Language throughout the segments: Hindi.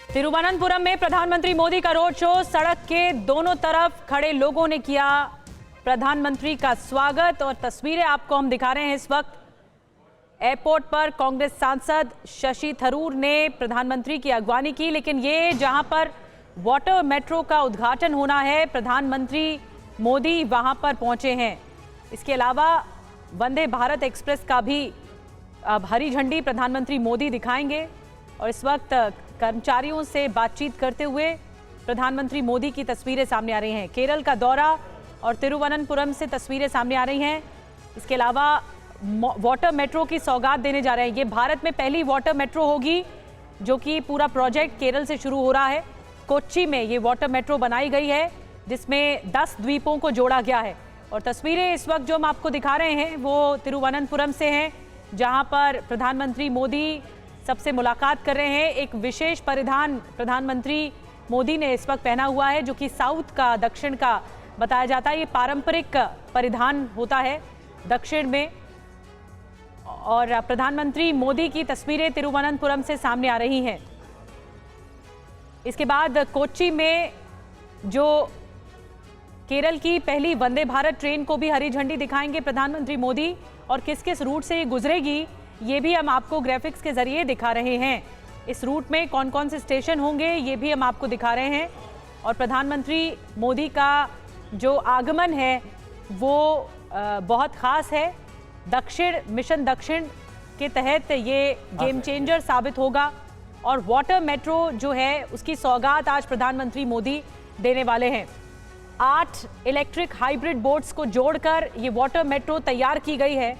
तिरुवनंतपुरम में प्रधानमंत्री मोदी का रोड शो। सड़क के दोनों तरफ खड़े लोगों ने किया प्रधानमंत्री का स्वागत और तस्वीरें आपको हम दिखा रहे हैं। इस वक्त एयरपोर्ट पर कांग्रेस सांसद शशि थरूर ने प्रधानमंत्री की अगवानी की, लेकिन ये जहां पर वाटर मेट्रो का उद्घाटन होना है, प्रधानमंत्री मोदी वहां पर पहुंचे हैं। इसके अलावा वंदे भारत एक्सप्रेस का भी अब हरी झंडी प्रधानमंत्री मोदी दिखाएंगे और इस वक्त कर्मचारियों से बातचीत करते हुए प्रधानमंत्री मोदी की तस्वीरें सामने आ रही हैं। केरल का दौरा और तिरुवनंतपुरम से तस्वीरें सामने आ रही हैं। इसके अलावा वाटर मेट्रो की सौगात देने जा रहे हैं। ये भारत में पहली वाटर मेट्रो होगी, जो कि पूरा प्रोजेक्ट केरल से शुरू हो रहा है। कोच्चि में ये वाटर मेट्रो बनाई गई है, जिसमें 10 द्वीपों को जोड़ा गया है। और तस्वीरें इस वक्त जो हम आपको दिखा रहे हैं वो तिरुवनंतपुरम से हैं, जहां पर प्रधानमंत्री मोदी सबसे मुलाकात कर रहे हैं। एक विशेष परिधान प्रधानमंत्री मोदी ने इस वक्त पहना हुआ है, जो कि साउथ का, दक्षिण का बताया जाता है। ये पारंपरिक परिधान होता है दक्षिण में। और प्रधानमंत्री मोदी की तस्वीरें तिरुवनंतपुरम से सामने आ रही हैं। इसके बाद कोच्चि में जो केरल की पहली वंदे भारत ट्रेन को भी हरी झंडी दिखाएंगे प्रधानमंत्री मोदी, और किस किस रूट से ये गुजरेगी ये भी हम आपको ग्राफिक्स के जरिए दिखा रहे हैं। इस रूट में कौन कौन से स्टेशन होंगे ये भी हम आपको दिखा रहे हैं। और प्रधानमंत्री मोदी का जो आगमन है वो बहुत खास है। मिशन दक्षिण के तहत ये गेम चेंजर साबित होगा और वाटर मेट्रो जो है उसकी सौगात आज प्रधानमंत्री मोदी देने वाले हैं। 8 इलेक्ट्रिक हाइब्रिड बोट्स को जोड़कर ये वाटर मेट्रो तैयार की गई है।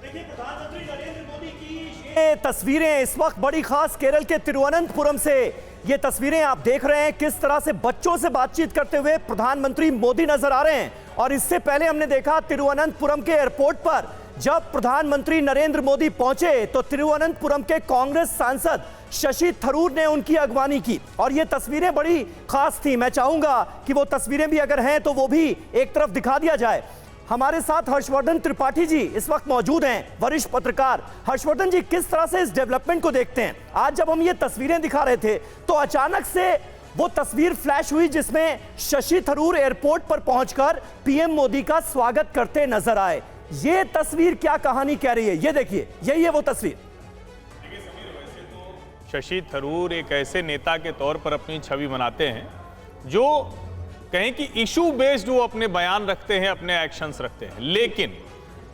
देखिए, प्रधानमंत्री नरेंद्र मोदी की ये तस्वीरें इस वक्त बड़ी खास केरल के तिरुवनंतपुरम से ये तस्वीरें आप देख रहे हैं। किस तरह से बच्चों से बातचीत करते हुए प्रधानमंत्री मोदी नजर आ रहे हैं। और इससे पहले हमने देखा तिरुवनंतपुरम के एयरपोर्ट पर जब प्रधानमंत्री नरेंद्र मोदी पहुंचे तो तिरुवनंतपुरम के कांग्रेस सांसद शशि थरूर ने उनकी अगवानी की और ये तस्वीरें बड़ी खास थी। मैं चाहूंगा कि वो तस्वीरें भी अगर हैं तो वो भी एक तरफ दिखा दिया जाए। हमारे साथ हर्षवर्धन त्रिपाठी जी इस वक्त मौजूद हैं, वरिष्ठ पत्रकार। हर्षवर्धन जी, किस तरह से इस डेवलपमेंट को देखते हैं? आज जब हम ये तस्वीरें दिखा रहे थे तो अचानक से वो तस्वीर फ्लैश हुई जिसमें शशि थरूर एयरपोर्ट पर पहुंचकर पीएम मोदी का स्वागत करते नजर आए। ये तस्वीर क्या कहानी कह रही है? ये देखिए, यही है वो तस्वीर। शशि थरूर एक ऐसे नेता के तौर पर अपनी छवि बनाते हैं जो कहें कि इशू बेस्ड वो अपने बयान रखते हैं, अपने एक्शंस रखते हैं। लेकिन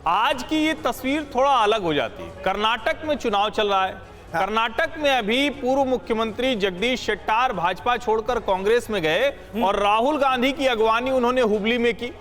आज की ये तस्वीर थोड़ा अलग हो जाती है। कर्नाटक में चुनाव चल रहा है। कर्नाटक में अभी पूर्व मुख्यमंत्री जगदीश शेट्टार भाजपा छोड़कर कांग्रेस में गए और राहुल गांधी की अगवानी उन्होंने हुबली में की।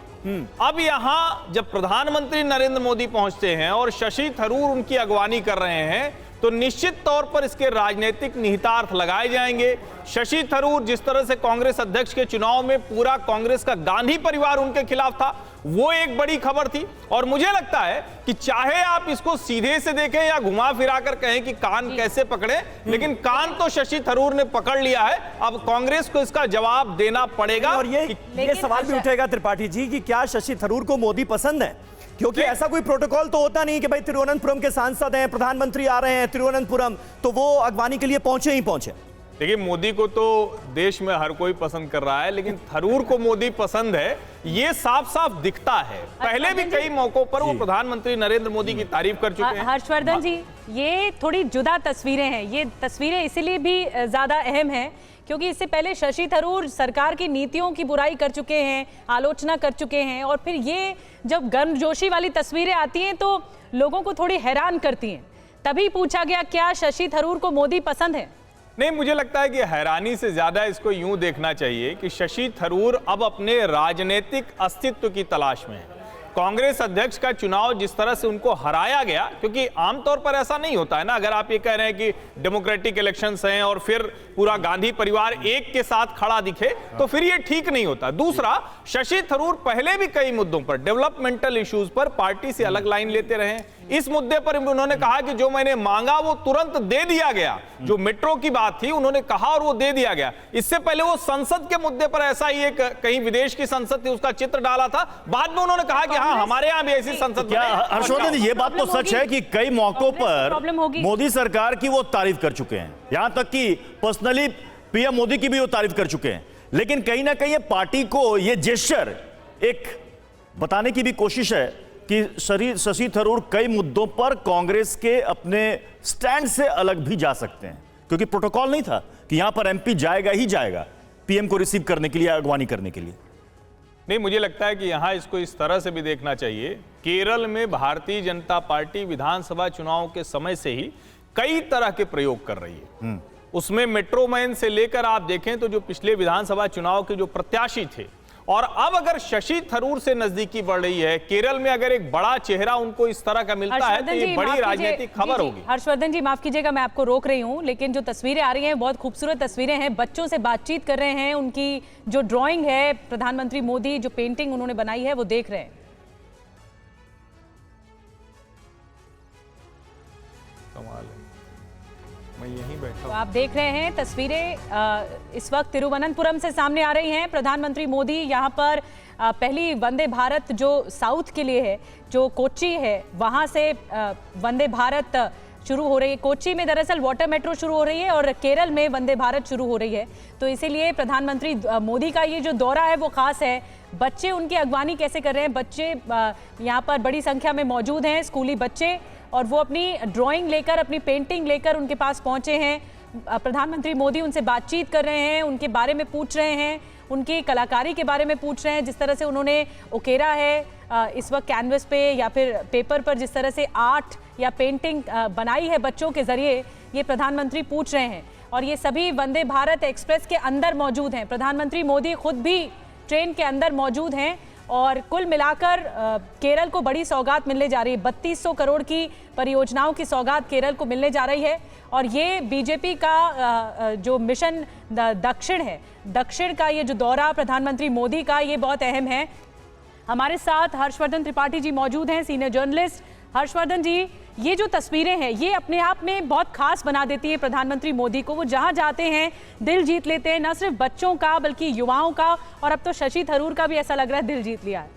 अब यहां जब प्रधानमंत्री नरेंद्र मोदी पहुंचते हैं और शशि थरूर उनकी अगवानी कर रहे हैं तो निश्चित तौर पर इसके राजनीतिक निहितार्थ लगाए जाएंगे। शशि थरूर जिस तरह से कांग्रेस अध्यक्ष के चुनाव में पूरा कांग्रेस का गांधी परिवार उनके खिलाफ था, वो एक बड़ी खबर थी। और मुझे लगता है कि चाहे आप इसको सीधे से देखें या घुमा फिरा कर कहें कि कान कैसे पकड़े, लेकिन कान तो शशि थरूर ने पकड़ लिया है। अब कांग्रेस को इसका जवाब देना पड़ेगा। और ये सवाल भी उठेगा त्रिपाठी जी कि क्या शशि थरूर को मोदी पसंद है? क्योंकि ऐसा कोई प्रोटोकॉल तो होता नहीं कि भाई तिरुवनंतपुरम के सांसद हैं, प्रधानमंत्री आ रहे हैं तिरुवनंतपुरम, तो वो अगवानी के लिए पहुंचे ही पहुंचे। देखिए, मोदी को तो देश में हर कोई पसंद कर रहा है, लेकिन थरूर को मोदी पसंद है ये साफ साफ दिखता है। पहले भी कई मौकों पर वो प्रधानमंत्री नरेंद्र मोदी की तारीफ कर चुके हैं। हर्षवर्धन जी, ये थोड़ी जुदा तस्वीरें हैं। ये तस्वीरें इसलिए भी ज्यादा अहम हैं क्योंकि इससे पहले शशि थरूर सरकार की नीतियों की बुराई कर चुके हैं, आलोचना कर चुके हैं, और फिर ये जब गर्मजोशी वाली तस्वीरें आती हैं तो लोगों को थोड़ी हैरान करती हैं। तभी पूछा गया, क्या शशि थरूर को मोदी पसंद है? नहीं, मुझे लगता है कि हैरानी से ज्यादा इसको यूं देखना चाहिए कि शशि थरूर अब अपने राजनीतिक अस्तित्व की तलाश में है। कांग्रेस अध्यक्ष का चुनाव जिस तरह से उनको हराया गया, क्योंकि आमतौर पर ऐसा नहीं होता है ना, अगर आप ये कह रहे हैं कि डेमोक्रेटिक इलेक्शंस हैं और फिर पूरा गांधी परिवार एक के साथ खड़ा दिखे तो फिर ये ठीक नहीं होता। दूसरा, शशि थरूर पहले भी कई मुद्दों पर, डेवलपमेंटल इश्यूज पर पार्टी से अलग लाइन लेते रहे। इस मुद्दे पर उन्होंने कहा कि जो मैंने मांगा वो तुरंत दे दिया गया। जो मेट्रो की बात थी उन्होंने कहा और वो दे दिया गया। इससे पहले वो संसद के मुद्दे पर ऐसा ही एक कहीं विदेश की संसद थी उसका चित्र डाला था, बाद में उन्होंने कहा कि हाँ हमारे यहाँ भी ऐसी संसद क्या हर्षवर्धन, ये बात तो सच है कि कई मौकों पर प्रॉब्लम होगी। मोदी सरकार की वो तारीफ कर चुके हैं, यहां तक कि पर्सनली पीएम मोदी की भी वो तारीफ कर चुके हैं, लेकिन कहीं ना कहीं ये पार्टी को ये जेस्चर एक बताने की भी कोशिश है कि शशि थरूर कई मुद्दों पर कांग्रेस के अपने स्टैंड से अलग भी जा सकते हैं, क्योंकि प्रोटोकॉल नहीं था कि यहां पर एमपी जाएगा ही जाएगा पीएम को रिसीव करने के लिए, अगवानी करने के लिए। नहीं, मुझे लगता है कि यहां इसको इस तरह से भी देखना चाहिए। केरल में भारतीय जनता पार्टी विधानसभा चुनाव के समय से ही कई तरह के प्रयोग कर रही है। उसमें मेट्रो मैन से लेकर आप देखें तो जो पिछले विधानसभा चुनाव के जो प्रत्याशी थे, और अब अगर शशि थरूर से नजदीकी बढ़ रही है, केरल में अगर एक बड़ा चेहरा उनको इस तरह का मिलता है तो ये बड़ी राजनीतिक खबर होगी। हर्षवर्धन जी माफ कीजिएगा, मैं आपको रोक रही हूं, लेकिन जो तस्वीरें आ रही हैं बहुत खूबसूरत तस्वीरें हैं। बच्चों से बातचीत कर रहे हैं, उनकी जो ड्राइंग है प्रधानमंत्री मोदी जो पेंटिंग उन्होंने बनाई है वो देख रहे हैं। कमाल है, मैं यहीं बैठा तो आप देख रहे हैं तस्वीरें इस वक्त तिरुवनंतपुरम से सामने आ रही हैं। प्रधानमंत्री मोदी यहाँ पर पहली वंदे भारत जो साउथ के लिए है, जो कोच्चि है, वहाँ से वंदे भारत शुरू हो रही है। कोच्चि में दरअसल वाटर मेट्रो शुरू हो रही है और केरल में वंदे भारत शुरू हो रही है। तो इसीलिए प्रधानमंत्री मोदी का ये जो दौरा है वो खास है। बच्चे उनकी अगवानी कैसे कर रहे हैं, बच्चे यहाँ पर बड़ी संख्या में मौजूद हैं, स्कूली बच्चे, और वो अपनी ड्राइंग लेकर, अपनी पेंटिंग लेकर उनके पास पहुंचे हैं। प्रधानमंत्री मोदी उनसे बातचीत कर रहे हैं, उनके बारे में पूछ रहे हैं, उनकी कलाकारी के बारे में पूछ रहे हैं। जिस तरह से उन्होंने उकेरा है इस वक्त कैनवस पे या फिर पेपर पर, जिस तरह से आर्ट या पेंटिंग बनाई है बच्चों के जरिए, ये प्रधानमंत्री पूछ रहे हैं। और ये सभी वंदे भारत एक्सप्रेस के अंदर मौजूद हैं। प्रधानमंत्री मोदी खुद भी ट्रेन के अंदर मौजूद हैं और कुल मिलाकर केरल को बड़ी सौगात मिलने जा रही है। 3200 करोड़ की परियोजनाओं की सौगात केरल को मिलने जा रही है। और ये बीजेपी का जो मिशन दक्षिण है, दक्षिण का ये जो दौरा प्रधानमंत्री मोदी का, ये बहुत अहम है। हमारे साथ हर्षवर्धन त्रिपाठी जी मौजूद हैं, सीनियर जर्नलिस्ट। हर्षवर्धन जी, ये जो तस्वीरें हैं ये अपने आप में बहुत खास बना देती है प्रधानमंत्री मोदी को। वो जहां जाते हैं दिल जीत लेते हैं, न सिर्फ बच्चों का बल्कि युवाओं का, और अब तो शशि थरूर का भी ऐसा लग रहा है दिल जीत लिया है।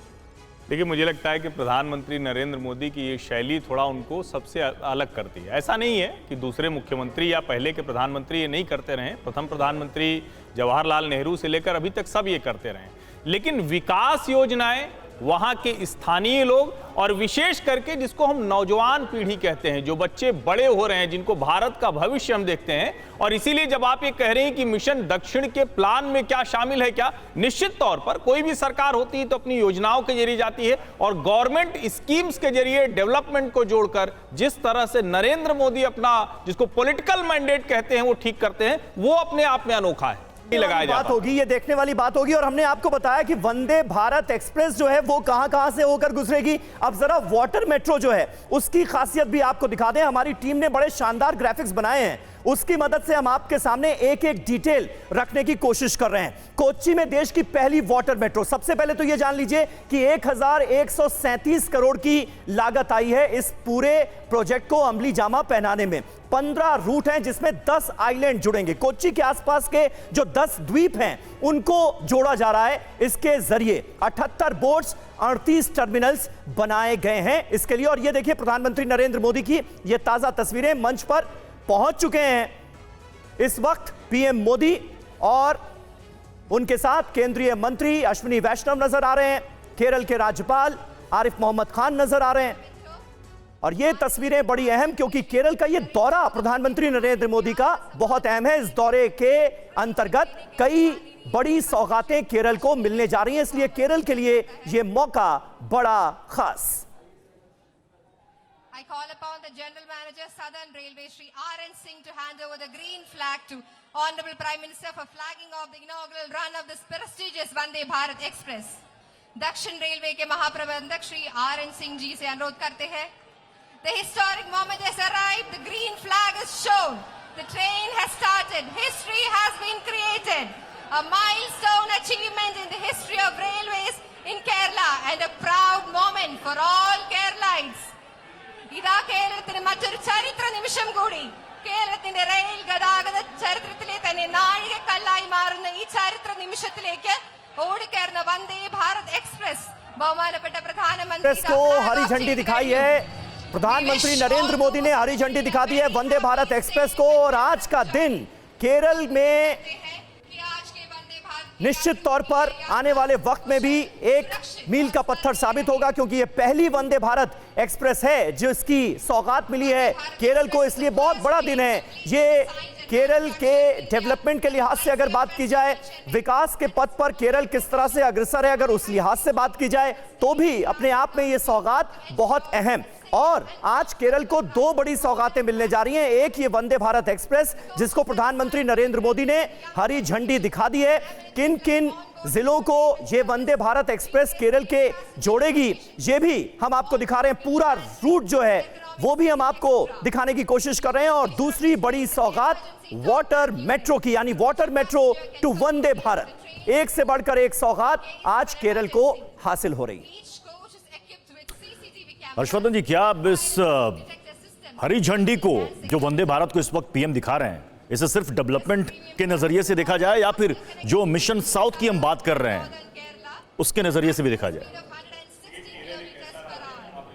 देखिए, मुझे लगता है कि प्रधानमंत्री नरेंद्र मोदी की ये शैली थोड़ा उनको सबसे अलग करती है। ऐसा नहीं है कि दूसरे मुख्यमंत्री या पहले के प्रधानमंत्री ये नहीं करते रहे। प्रथम प्रधानमंत्री जवाहरलाल नेहरू से लेकर अभी तक सब ये करते रहे, लेकिन विकास योजनाएं वहाँ के स्थानीय लोग, और विशेष करके जिसको हम नौजवान पीढ़ी कहते हैं, जो बच्चे बड़े हो रहे हैं, जिनको भारत का भविष्य हम देखते हैं। और इसीलिए जब आप ये कह रहे हैं कि मिशन दक्षिण के प्लान में क्या शामिल है, क्या, निश्चित तौर पर कोई भी सरकार होती है तो अपनी योजनाओं के जरिए जाती है, और गवर्नमेंट स्कीम्स के जरिए डेवलपमेंट को जोड़कर जिस तरह से नरेंद्र मोदी अपना जिसको पॉलिटिकल मैंडेट कहते हैं वो ठीक करते हैं, वो अपने आप में अनोखा है। बात होगी, ये देखने वाली बात होगी। और हमने आपको बताया कि वंदे भारत एक्सप्रेस जो है वो कहां से होकर गुजरेगी। अब जरा वाटर मेट्रो जो है उसकी खासियत भी आपको दिखा दें। हमारी टीम ने बड़े शानदार ग्राफिक्स बनाए हैं, उसकी मदद से हम आपके सामने एक एक डिटेल रखने की कोशिश कर रहे हैं। कोच्चि में देश की पहली वाटर मेट्रो। सबसे पहले तो ये जान लीजिए कि 1137 करोड़ की लागत आई है इस पूरे प्रोजेक्ट को अमली जामा पहनाने में। 15 रूट हैं जिसमें 10 आइलैंड जुड़ेंगे। कोच्चि के आसपास के जो 10 द्वीप हैं उनको जोड़ा जा रहा है इसके जरिए। 78 बोट्स, 38 टर्मिनल्स बनाए गए हैं इसके लिए। और ये देखिए प्रधानमंत्री नरेंद्र मोदी की ये ताजा तस्वीरें, मंच पर पहुंच चुके हैं इस वक्त पीएम मोदी, और उनके साथ केंद्रीय मंत्री अश्विनी वैष्णव नजर आ रहे हैं, केरल के राज्यपाल आरिफ मोहम्मद खान नजर आ रहे हैं। और ये तस्वीरें बड़ी अहम, क्योंकि केरल का ये दौरा प्रधानमंत्री नरेंद्र मोदी का बहुत अहम है। इस दौरे के अंतर्गत कई बड़ी सौगातें केरल को मिलने जा रही हैं, इसलिए केरल के लिए ये मौका बड़ा खास। I call upon the General Manager, Southern Railway, Shri R.N. Singh, to hand over the green flag to Honorable Prime Minister for flagging off the inaugural run of this prestigious Vande Bharat Express. दक्षिण रेलवे के महाप्रबंधक श्री R.N. सिंह जी से अनुरोध करते हैं। The historic moment has arrived. The green flag is shown. The train has started. History has been created. A milestone achievement in the history of railways in Kerala and a proud moment for all Keralites. ഇതാ കേരളത്തിന് മറ്റൊരു ചരിത്ര നിമിഷം കൂടി. കേരളത്തിന്റെ റെയിൽ ഗതാഗത ചരിത്രത്തിലെ തന്നെ നാഴികക്കല്ലായി മാറുന്ന ഈ ചരിത്ര നിമിഷത്തിലേക്ക് ഓടിക്കയറുന്ന വന്ദേ ഭാരത് എക്സ്പ്രസ് ബഹുമാനപ്പെട്ട പ്രധാനമന്ത്രി एक्सप्रेस को हरी झंडी दिखाई है। प्रधानमंत्री नरेंद्र मोदी ने हरी झंडी दिखा दी है वंदे भारत एक्सप्रेस को। और आज का दिन केरल में कि आज के वंदे भारत निश्चित तौर पर आने वाले वक्त में भी एक मील का पत्थर साबित होगा, क्योंकि ये पहली वंदे भारत एक्सप्रेस है जिसकी सौगात मिली है केरल को, इसलिए बहुत बड़ा दिन है ये। केरल के डेवलपमेंट के लिहाज से अगर बात की जाए, विकास के पथ पर केरल किस तरह से अग्रसर है, अगर उस लिहाज से बात की जाए तो भी अपने आप में ये सौगात बहुत अहम। और आज केरल को दो बड़ी सौगातें मिलने जा रही हैं। एक ये वंदे भारत एक्सप्रेस जिसको प्रधानमंत्री नरेंद्र मोदी ने हरी झंडी दिखा दी है। किन किन जिलों को ये वंदे भारत एक्सप्रेस केरल के जोड़ेगी ये भी हम आपको दिखा रहे हैं। पूरा रूट जो है वो भी हम आपको दिखाने की कोशिश कर रहे हैं। और दूसरी बड़ी सौगात वाटर मेट्रो की, यानी water metro to Vande Bharat, एक से बढ़कर एक सौगात आज केरल को हासिल हो रही है। each coach is equipped with CCTV cameras. Harshvardhan जी, क्या आप इस हरी झंडी को जो वंदे भारत को इस वक्त पीएम दिखा रहे हैं, इसे सिर्फ डेवलपमेंट के नजरिए से देखा जाए या फिर जो मिशन साउथ की हम बात कर रहे हैं Kerala, उसके नजरिए से भी देखा जाए? 160 kilometers per hour.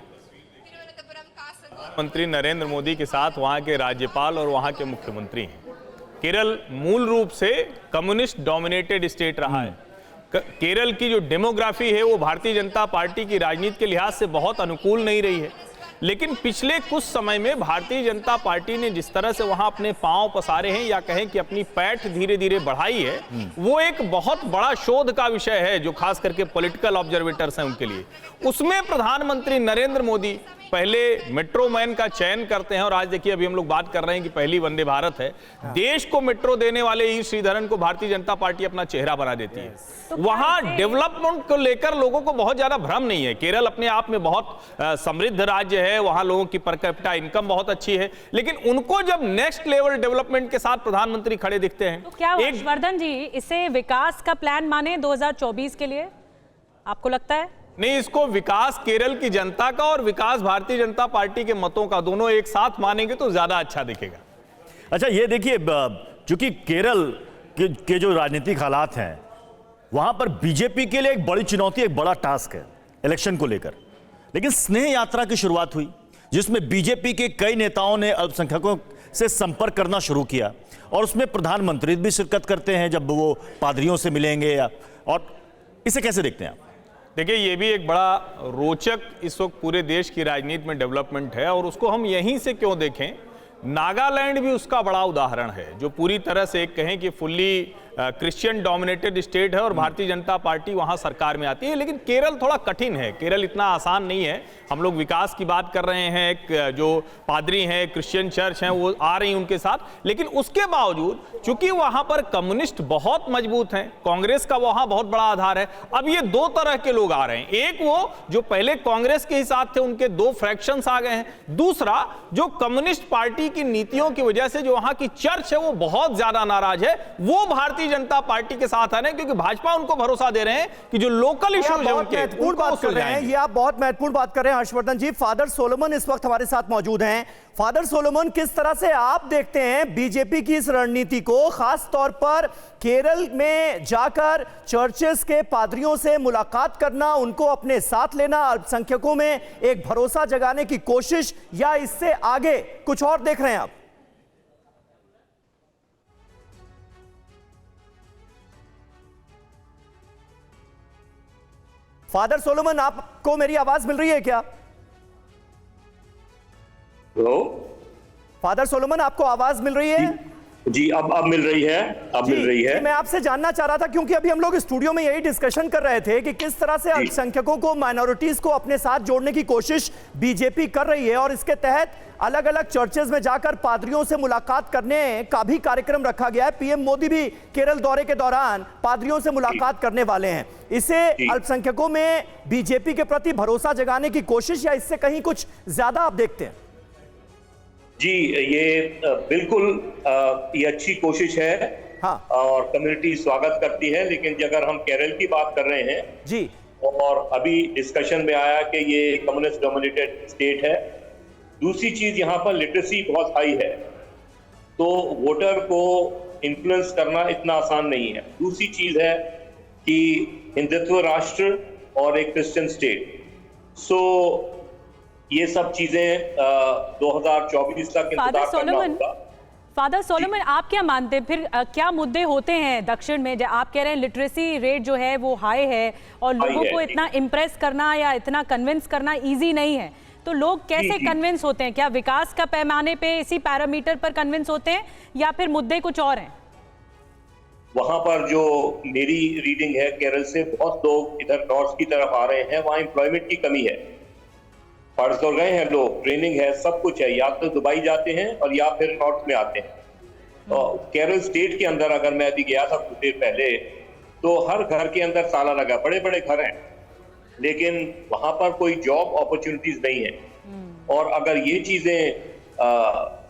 Thiruvananthapuram Kasaragod मंत्री नरेंद्र मोदी के साथ वहां के राज्यपाल और वहां के मुख्यमंत्री हैं। केरल मूल रूप से कम्युनिस्ट डोमिनेटेड स्टेट रहा है। केरल की जो डेमोग्राफी है वो भारतीय जनता पार्टी की राजनीति के लिहाज से बहुत अनुकूल नहीं रही है, लेकिन पिछले कुछ समय में भारतीय जनता पार्टी ने जिस तरह से वहां अपने पांव पसारे हैं या कहें कि अपनी पैठ धीरे धीरे बढ़ाई है, वो एक बहुत बड़ा शोध का विषय है जो खास करके पॉलिटिकल ऑब्जर्वेटर्स हैं उनके लिए। उसमें प्रधानमंत्री नरेंद्र मोदी पहले मेट्रो मैन का चयन करते हैं और आज देखिए अभी हम लोग बात कर रहे हैं कि पहली वंदे भारत है। देश को मेट्रो देने वाले ई श्रीधरन को भारतीय जनता पार्टी अपना चेहरा बना देती है। वहां डेवलपमेंट को लेकर लोगों को बहुत ज्यादा भ्रम नहीं है। केरल अपने आप में बहुत समृद्ध राज्य है, वहां लोगों की पर कैपिटा इनकम बहुत अच्छी है, लेकिन उनको जब नेक्स्ट लेवल डेवलपमेंट के साथ प्रधानमंत्री खड़े दिखते हैं तो क्या हर्षवर्धन जी इसे विकास का प्लान माने 2024 के लिए, आपको लगता है? नहीं, इसको विकास केरल की जनता का और विकास भारतीय जनता पार्टी के मतों का, दोनों एक साथ मानेंगे तो ज्यादा अच्छा दिखेगा। अच्छा, ये देखिए, चूंकि केरल के जो राजनीतिक हालात हैं वहां पर बीजेपी के लिए एक बड़ी चुनौती, एक बड़ा टास्क है इलेक्शन को लेकर। लेकिन स्नेह यात्रा की शुरुआत हुई जिसमें बीजेपी के कई नेताओं ने अल्पसंख्यकों से संपर्क करना शुरू किया और उसमें प्रधानमंत्री भी शिरकत करते हैं जब वो पादरियों से मिलेंगे। और इसे कैसे देखते हैं आप? देखिए, ये भी एक बड़ा रोचक इस वक्त पूरे देश की राजनीति में डेवलपमेंट है और उसको हम यहीं से क्यों देखें, नागालैंड भी उसका बड़ा उदाहरण है जो पूरी तरह से एक कहें कि फुल्ली क्रिश्चियन डोमिनेटेड स्टेट है और भारतीय जनता पार्टी वहां सरकार में आती है। लेकिन केरल थोड़ा कठिन है, केरल इतना आसान नहीं है। हम लोग विकास की बात कर रहे हैं, जो पादरी हैं, क्रिश्चियन चर्च हैं, वो आ रही हैं उनके साथ, लेकिन उसके बावजूद चूंकि वहां पर कम्युनिस्ट बहुत मजबूत हैं, कांग्रेस का वहां बहुत बड़ा आधार है। अब ये दो तरह के लोग आ रहे हैं, एक वो जो पहले कांग्रेस के ही साथ थे, उनके दो फ्रैक्शंस आ गए हैं। दूसरा जो कम्युनिस्ट पार्टी की नीतियों की वजह से जो वहां की चर्च है वो बहुत ज्यादा नाराज है, वो भारतीय जनता पार्टी के साथ आ रहे हैं, क्योंकि भाजपा उनको भरोसा दे रहे हैं कि जो लोकल इश्यूज हैं उनके, महत्वपूर्ण बात कर रहे हैं। ये आप बहुत महत्वपूर्ण बात कर रहे हैं हर्षवर्धन जी। फादर सोलोमन इस वक्त हमारे साथ मौजूद हैं। फादर सोलोमन, किस तरह से आप देखते हैं बीजेपी की इस रणनीति को, खास तौर पर केरल में जाकर चर्चेस के पादरियों से मुलाकात करना, उनको अपने साथ लेना, अल्पसंख्यकों में एक भरोसा जगाने की कोशिश, या इससे आगे कुछ और देख रहे हैं आप? फादर सोलोमन, आपको मेरी आवाज मिल रही है क्या? हेलो फादर सोलोमन, आपको आवाज मिल रही है? जी, अब मिल रही है, अब मिल रही है। मैं आपसे जानना चाह रहा था, क्योंकि अभी हम लोग स्टूडियो में यही डिस्कशन कर रहे थे कि किस तरह से अल्पसंख्यकों को, माइनॉरिटीज को अपने साथ जोड़ने की कोशिश बीजेपी कर रही है और इसके तहत अलग अलग चर्चेज में जाकर पादरियों से मुलाकात करने का भी कार्यक्रम रखा गया है। पीएम मोदी भी केरल दौरे के दौरान पादरियों से मुलाकात करने वाले हैं। इसे अल्पसंख्यकों में बीजेपी के प्रति भरोसा जगाने की कोशिश, या इससे कहीं कुछ ज्यादा आप देखते हैं? जी, ये बिल्कुल ये अच्छी कोशिश है। हाँ। और कम्युनिटी स्वागत करती है, लेकिन अगर हम केरल की बात कर रहे हैं जी, और अभी डिस्कशन में आया कि ये कम्युनिस्ट डोमिनेटेड स्टेट है, दूसरी चीज यहाँ पर लिटरेसी बहुत हाई है, तो वोटर को इन्फ्लुएंस करना इतना आसान नहीं है। दूसरी चीज है कि हिंदुत्व राष्ट्र और एक क्रिश्चियन स्टेट, सो ये सब चीजें 2024 तक इंतजार करना होगा। फादर सोलोमन, आप क्या मानते हैं फिर क्या मुद्दे होते हैं दक्षिण में? आप कह रहे हैं लिटरेसी रेट जो है वो हाई है और लोगों को इतना इम्प्रेस करना या इतना कन्विंस करना इजी नहीं है, तो लोग कैसे कन्विंस होते हैं? क्या विकास का पैमाने पे इसी पैरामीटर पर कन्विंस होते हैं या फिर मुद्दे कुछ और हैं? वहां पर जो मेरी रीडिंग है, केरल से बहुत लोग इधर नॉर्थ की तरफ आ रहे हैं, वहां एम्प्लॉयमेंट की कमी है, पढ़ तो गए हैं लोग, ट्रेनिंग है, सब कुछ है, या तो दुबई जाते हैं और या फिर नॉर्थ में आते हैं। तो केरल स्टेट के अंदर अगर मैं अभी गया था कुछ देर पहले, तो हर घर के अंदर ताला लगा, बड़े बड़े घर हैं, लेकिन वहां पर कोई जॉब अपॉर्चुनिटीज नहीं है। और अगर ये चीजें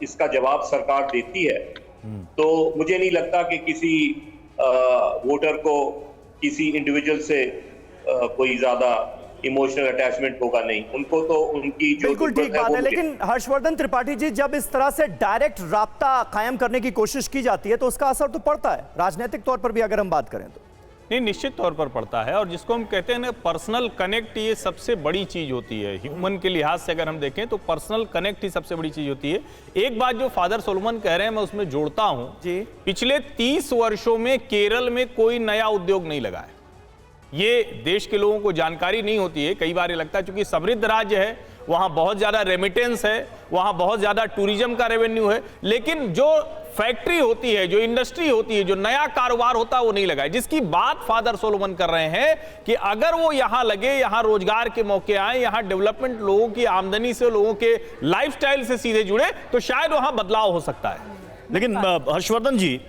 इसका जवाब सरकार देती है, तो मुझे नहीं लगता कि किसी वोटर को किसी इंडिविजुअल से कोई ज्यादा इमोशनल अटैचमेंट होगा नहीं, उनको तो उनकी जो बिल्कुल ठीक बात है। लेकिन हर्षवर्धन त्रिपाठी जी, जब इस तरह से डायरेक्ट राब्ता कायम करने की कोशिश की जाती है तो उसका असर तो पड़ता है राजनीतिक तौर पर भी, अगर हम बात करें तो। नहीं, निश्चित तौर पर पड़ता है, और जिसको हम कहते हैं ना पर्सनल कनेक्ट, ये सबसे बड़ी चीज होती है ह्यूमन के लिहाज से। अगर हम देखें तो पर्सनल कनेक्ट ही सबसे बड़ी चीज होती है। एक बात जो फादर सोलोमन कह रहे हैं मैं उसमें जोड़ता हूं जी। पिछले 30 वर्षों में केरल में कोई नया उद्योग नहीं लगा है। ये देश के लोगों को जानकारी नहीं होती है, कई बार ये लगता है क्योंकि समृद्ध राज्य है, वहां बहुत ज्यादा रेमिटेंस है, वहां बहुत ज्यादा टूरिज्म का रेवेन्यू है, लेकिन जो फैक्ट्री होती है, जो इंडस्ट्री होती है, जो नया कारोबार होता है वो नहीं लगा है। जिसकी बात फादर सोलोमन कर रहे हैं कि अगर वो यहां लगे, यहां रोजगार के मौके आए, यहां डेवलपमेंट लोगों की आमदनी से, लोगों के लाइफस्टाइल से सीधे जुड़े, तो शायद वहां बदलाव हो सकता है। लेकिन हर्षवर्धन जी,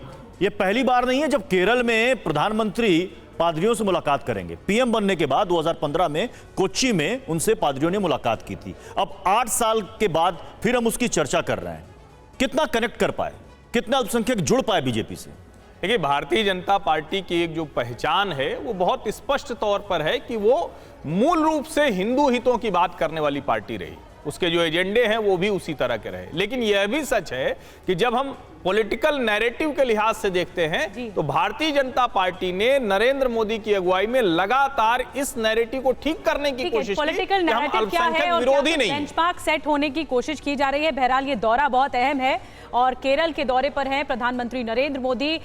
ये पहली बार नहीं है जब केरल में प्रधानमंत्री पादरियों से मुलाकात करेंगे। पीएम बनने के बाद 2015 में कोच्चि में उनसे पादरियों ने मुलाकात की थी। अब 8 साल के बाद फिर हम उसकी चर्चा कर रहे हैं। कितना कनेक्ट कर पाए, कितना अल्पसंख्यक जुड़ पाए बीजेपी से? देखिए, भारतीय जनता पार्टी की एक जो पहचान है वो बहुत स्पष्ट तौर पर है कि वो मूल रूप से हिंदू हितों की बात करने वाली पार्टी रही। उसके जो एजेंडे हैं वो भी उसी तरह के रहे। लेकिन यह भी सच है कि जब हम पॉलिटिकल नैरेटिव के लिहाज से देखते हैं तो भारतीय जनता पार्टी ने नरेंद्र मोदी की अगुवाई में लगातार इस नैरेटिव को ठीक करने की कोशिश की। पॉलिटिकल कि हम नैरेटिव क्या है अल्पसंख्यक और विरोधी नहीं। बेंचमार्क सेट होने की कोशिश की जा रही है। बहरहाल ये दौरा बहुत अहम है और केरल के दौरे पर हैं प्रधानमंत्री नरेंद्र मोदी।